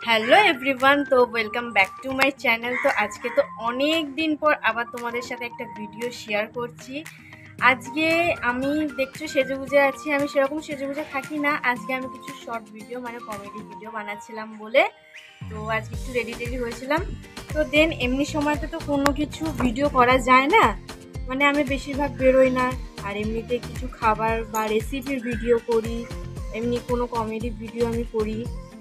Hello everyone, তো welcome back to my channel. তো আজকে তো অনেক দিন পর আবার তোমাদের সাথে একটা ভিডিও শেয়ার করছি। আজকে আমি দেখছো সেজেগুজে আছি, আমি সেরকম সেজেগুজে থাকি না। আজকে আমি কিছু শর্ট ভিডিও মানে কমেডি ভিডিও বানাচ্ছিলাম বলে তো আজকে একটু রেডি হয়েছিলাম। তো দেন এমনি সময়তে তো কোনো কিছু ভিডিও করা যায় না, মানে আমি বেশিরভাগ বেরোই না। আর এমনিতে কিছু খাবার বা রেসিপির ভিডিও করি, এমনি কোনো কমেডি ভিডিও আমি করি,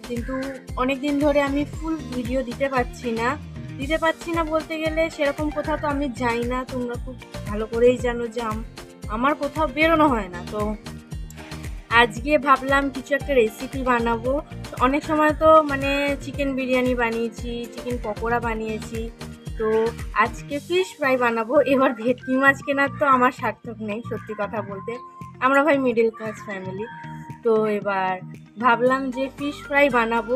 কিন্তু অনেক দিন ধরে আমি ফুল ভিডিও দিতে পারছি না বলতে গেলে সেরকম কোথাও তো আমি যাই না। তোমরা খুব ভালো করেই জানো যে আমার কোথাও বেরোনো হয় না। তো আজকে ভাবলাম কিছু একটা রেসিপি বানাবো। অনেক সময় তো মানে চিকেন বিরিয়ানি বানিয়েছি, চিকেন পকোড়া বানিয়েছি, তো আজকে ফিশ ফ্রাই বানাবো। এবার ভেটকি মাছ কেনার তো আমার সার্থক নেই, সত্যি কথা বলতে। আমরা ভাই মিডল ক্লাস ফ্যামিলি, তো এবার ভাবলাম যে ফিশ ফ্রাই বানাবো।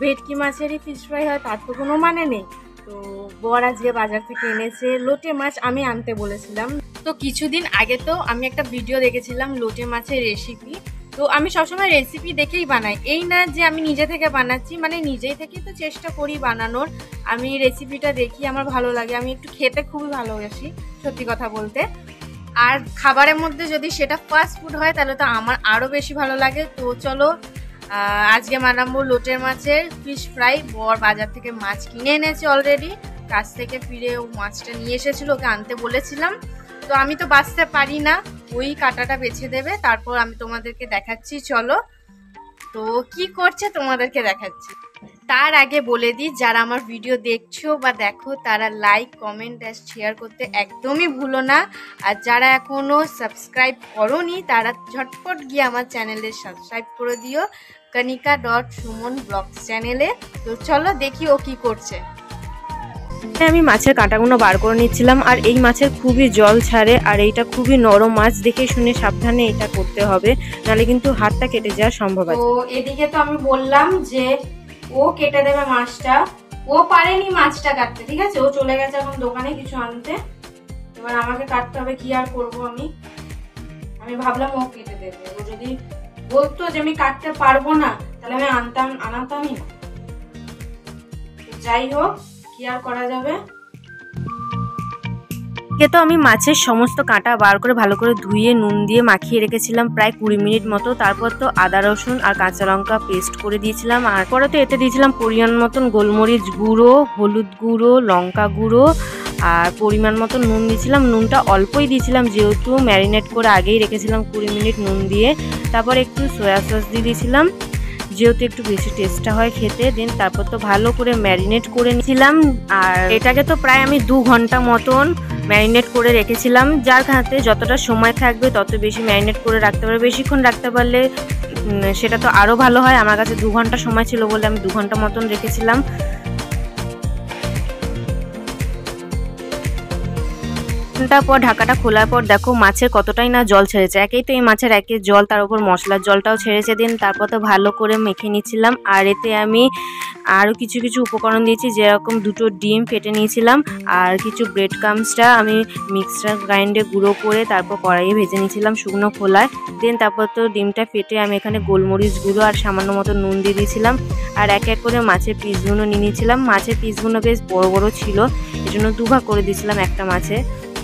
ভেটকি মাছেরই ফিশ ফ্রাই হয় তার তো কোনো মানে নেই। তো বর আজকে বাজার থেকে এনেছে লোটে মাছ, আমি আনতে বলেছিলাম। তো কিছুদিন আগে তো আমি একটা ভিডিও দেখেছিলাম লোটে মাছের রেসিপি। তো আমি সবসময় রেসিপি দেখেই বানাই, এই না যে আমি নিজে থেকে বানাচ্ছি, মানে নিজেই থেকেই তো চেষ্টা করি বানানোর। আমি রেসিপিটা দেখি, আমার ভালো লাগে, আমি একটু খেতে খুবই ভালোবাসি সত্যি কথা বলতে। আর খাবারের মধ্যে যদি সেটা ফাস্ট ফুড হয় তাহলে তো আমার আরও বেশি ভালো লাগে। তো চলো আজকে বানাবো লোটের মাছের ফিশ ফ্রাই। বর বাজার থেকে মাছ কিনে এনেছে অলরেডি, কাছ থেকে ফিরে ও মাছটা নিয়ে এসেছিলো, ওকে আনতে বলেছিলাম। তো আমি তো বাছতে পারি না, ওই কাঁটাটা বেছে দেবে, তারপর আমি তোমাদেরকে দেখাচ্ছি। চলো তো কি করছে তোমাদেরকে দেখাচ্ছি। তার আগে বলে দিই, যারা আমার ভিডিও দেখছো বা দেখো তারা লাইক কমেন্ট আর শেয়ার করতে একদমই ভুলো না। আর যারা এখনও সাবস্ক্রাইব করোনি তারা ঝটপট গিয়ে আমার চ্যানেলে সাবস্ক্রাইব করে দিও, কনিকা.সুমন ব্লগস চ্যানেলে। তো চলো দেখি ও কি করছে। আমি মাছের কাঁটাগুলো বার করে নিচ্ছিলাম, আর এই মাছের খুবই জল ছাড়ে, আর এইটা খুবই নরম মাছ, দেখে শুনে সাবধানে এটা করতে হবে, নাহলে কিন্তু হাতটা কেটে যাওয়ার সম্ভব আছে। তো এদিকে তো আমি বললাম যে ও কেটে দেবে মাছটা, ও পারেনি মাছটা কাটতে, ঠিক আছে, ও চলে গেছে এখন দোকানে কিছু আনতে। এবার আমাকে কাটতে হবে, কি আর করবো। আমি ভাবলাম ও কেটে দেবে। ও যদি বলতো যে আমি কাটতে পারবো না তাহলে আমি আনাতামই না। যাই হোক, কি আর করা যাবে। তো আমি মাছের সমস্ত কাঁটা বার করে ভালো করে ধুয়ে নুন দিয়ে মাখিয়ে রেখেছিলাম প্রায় 20 মিনিট মতো। তারপর তো আদা রসুন আর কাঁচা লঙ্কা পেস্ট করে দিয়েছিলাম, আর পরে তো এতে দিয়েছিলাম পরিমাণ মতন গোলমরিচ গুঁড়ো, হলুদ গুঁড়ো, লঙ্কা গুঁড়ো, আর পরিমাণ মতো নুন দিয়েছিলাম। নুনটা অল্পই দিয়েছিলাম যেহেতু ম্যারিনেট করে আগেই রেখেছিলাম 20 মিনিট নুন দিয়ে। তারপর একটু সয়া সস দিয়ে দিয়েছিলাম যেহেতু একটু বেশি টেস্টটা হয় খেতে। দেন তারপর তো ভালো করে ম্যারিনেট করে নিয়েছিলাম, আর এটাকে তো প্রায় আমি 2 ঘন্টা মতন ম্যারিনেট করে রেখেছিলাম। যার হাতে যতটা সময় থাকবে তত বেশি ম্যারিনেট করে রাখতে পারবে, বেশিক্ষণ রাখতে পারলে সেটা তো আরও ভালো হয়। আমার কাছে 2 ঘন্টা সময় ছিল বলে আমি 2 ঘন্টা মতন রেখেছিলাম। পর ঢাকাটা খোলার পর দেখো মাছের কতটাই না জল ছেড়েছে। একেই তো এই মাছের একে জল, তার উপর মশলার জলটাও ছেড়েছে। দিন তারপর তো ভালো করে মেখে নিচ্ছিলাম, আর এতে আমি আরও কিছু উপকরণ দিয়েছি, যেরকম 2টো ডিম ফেটে নিয়েছিলাম, আর কিছু ব্রেড ক্রাম্বসটা আমি মিক্সচার গ্রাইন্ডে গুঁড়ো করে তারপর কড়াইয়ে ভেজে নিয়েছিলাম শুকনো খোলায়। দেন তারপর তো ডিমটা ফেটে আমি এখানে গোলমরিচ গুঁড়ো আর সামান্য মতো নুন দিয়ে দিয়েছিলাম, আর এক এক করে মাছের পিসগুলো নিয়ে নিয়েছিলাম। মাছের পিসগুলো বেশ বড় বড় ছিল, এজন্য দুভাগ করে দিয়েছিলাম একটা মাছে।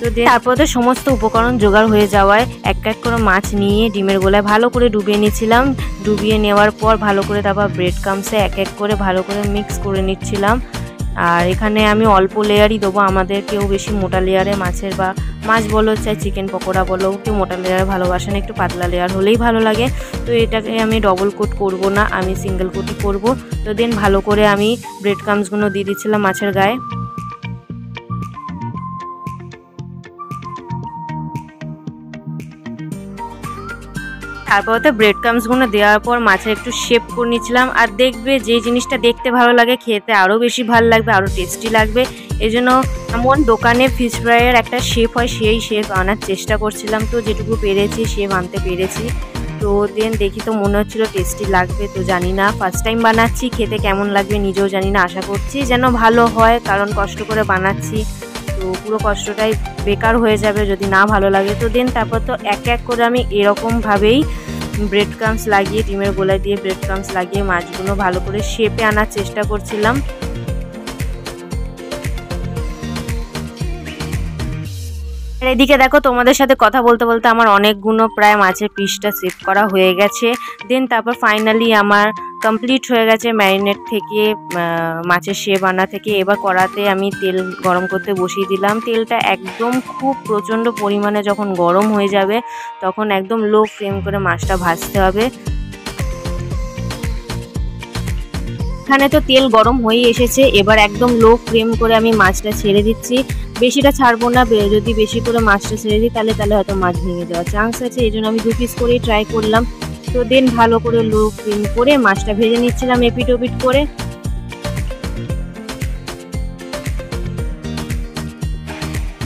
তো তারপর তো সমস্ত উপকরণ জোগাড় হয়ে যাওয়ায় এক এক করে মাছ নিয়ে ডিমের গোলায় ভালো করে ডুবিয়ে নিচ্ছিলাম। ডুবিয়ে নেওয়ার পর ভালো করে তারপর ব্রেড ক্রাম্বসে এক এক করে ভালো করে মিক্স করে নিচ্ছিলাম। আর এখানে আমি অল্প লেয়ারই দেবো, আমাদের কেউ বেশি মোটা লেয়ারে মাছের বা মাছ বলো চাই চিকেন পকোড়া বলো, কেউ মোটা লেয়ারে ভালোবাসেন, একটু পাতলা লেয়ার হলেই ভালো লাগে। তো এটাকে আমি ডবল কোট করব না, আমি সিঙ্গেল কোটই করব। তো দেন ভালো করে আমি ব্রেড ক্রাম্বসগুলো দিয়ে দিচ্ছিলাম মাছের গায়ে। তারপর তো ব্রেড ক্রাম্বসগুলো দেওয়ার পর মাছের একটু শেপ করে নিচ্ছিলাম। আর দেখবে যে জিনিসটা দেখতে ভালো লাগে খেতে আরও বেশি ভালো লাগবে, আরও টেস্টি লাগবে। এই জন্য এমন দোকানে ফিশ ফ্রাইয়ের একটা শেপ হয় সেই শেপ আনার চেষ্টা করছিলাম। তো যেটুকু পেরেছি শেপ আনতে পেরেছি। তো দেন দেখি তো মনে হচ্ছিলো টেস্টি লাগবে। তো জানি না, ফার্স্ট টাইম বানাচ্ছি, খেতে কেমন লাগবে নিজেও জানি না। আশা করছি যেন ভালো হয়, কারণ কষ্ট করে বানাচ্ছি, তো পুরো কষ্টটাই বেকার হয়ে যাবে যদি না ভালো লাগে। তো দেন তারপর তো এক এক করে আমি এরকমভাবেই ব্রেড ক্রাম্বস লাগিয়ে, ডিমের গোলা দিয়ে ব্রেড ক্রাম্বস লাগিয়ে মাছগুলো ভালো করে শেপে আনার চেষ্টা করছিলাম। আর এদিকে দেখো তোমাদের সাথে কথা বলতে বলতে আমার অনেকগুলো প্রায় মাছের পিসটা সেভ করা হয়ে গেছে। দেন তারপর ফাইনালি আমার কমপ্লিট হয়ে গেছে ম্যারিনেট থেকে, মাছের শেপ আনা থেকে। এবার কড়াতে আমি তেল গরম করতে বসিয়ে দিলাম। তেলটা একদম খুব প্রচণ্ড পরিমাণে যখন গরম হয়ে যাবে তখন একদম লো ফ্লেম করে মাছটা ভাজতে হবে। এখানে তো তেল গরম হয়ে এসেছে, এবার একদম লো ফ্লেম করে আমি মাছটা ছেড়ে দিচ্ছি। বেশিটা ছাড়বো না, যদি বেশি করে মাছটা ছেড়ে দিই তাহলে হয়তো মাছ ভেঙে যাওয়ার চান্স আছে, এই জন্য আমি 2 পিস করেই ট্রাই করলাম। তো দেন ভালো করে লো ফ্লেম করে মাছটা ভেজে নিচ্ছিলাম এপিট ওপিট করে।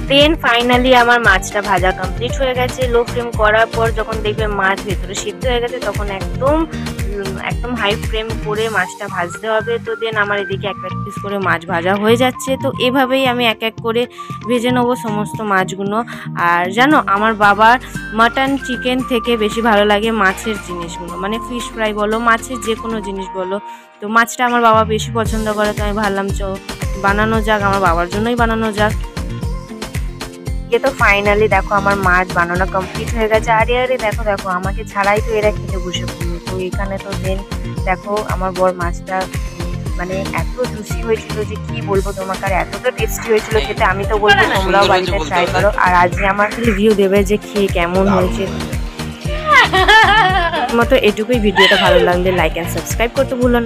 দেন ফাইনালি আমার মাছটা ভাজা কমপ্লিট হয়ে গেছে। লো ফ্লেম করার পর যখন দেখবে মাছ ভেতরে সিদ্ধ হয়ে গেছে তখন একদম হাই ফ্লেম করে মাছটা ভাজতে হবে। তো দেন আমার এদিকে এক পিস করে মাছ ভাজা হয়ে যাচ্ছে। তো এভাবেই আমি এক এক করে ভেজে নেবো সমস্ত মাছগুলো। আর জানো, আমার বাবার মাটন চিকেন থেকে বেশি ভালো লাগে মাছের জিনিসগুলো, মানে ফিশ ফ্রাই বলো, মাছের যে কোনো জিনিস বলো। তো মাছটা আমার বাবা বেশি পছন্দ করে, তো আমি ভাবলাম বানানো যাক, আমার বাবার জন্যই বানানো যাক। তো ফাইনালি দেখো আমার মাছ বানানো কমপ্লিট হয়ে গেছে। আরে দেখো আমাকে ছাড়াই তো এরা খেতে বসে পড়লো। তো এখানে তো দেন দেখো আমার বর মাছটা মানে এত জুসি হয়েছিল যে কি বলবো তোমাকে, আর এতটা টেস্টি হয়েছিল খেতে। আমি তো বলবো তোমরাও বাড়িতে ট্রাই করো। আর আজকে আমার রিভিউ দেবে যে খেয়ে কেমন হয়েছে। মতো এটুকুই। ভিডিওটা ভালো লাগলে লাইক অ্যান্ড সাবস্ক্রাইব করতে ভুলো না।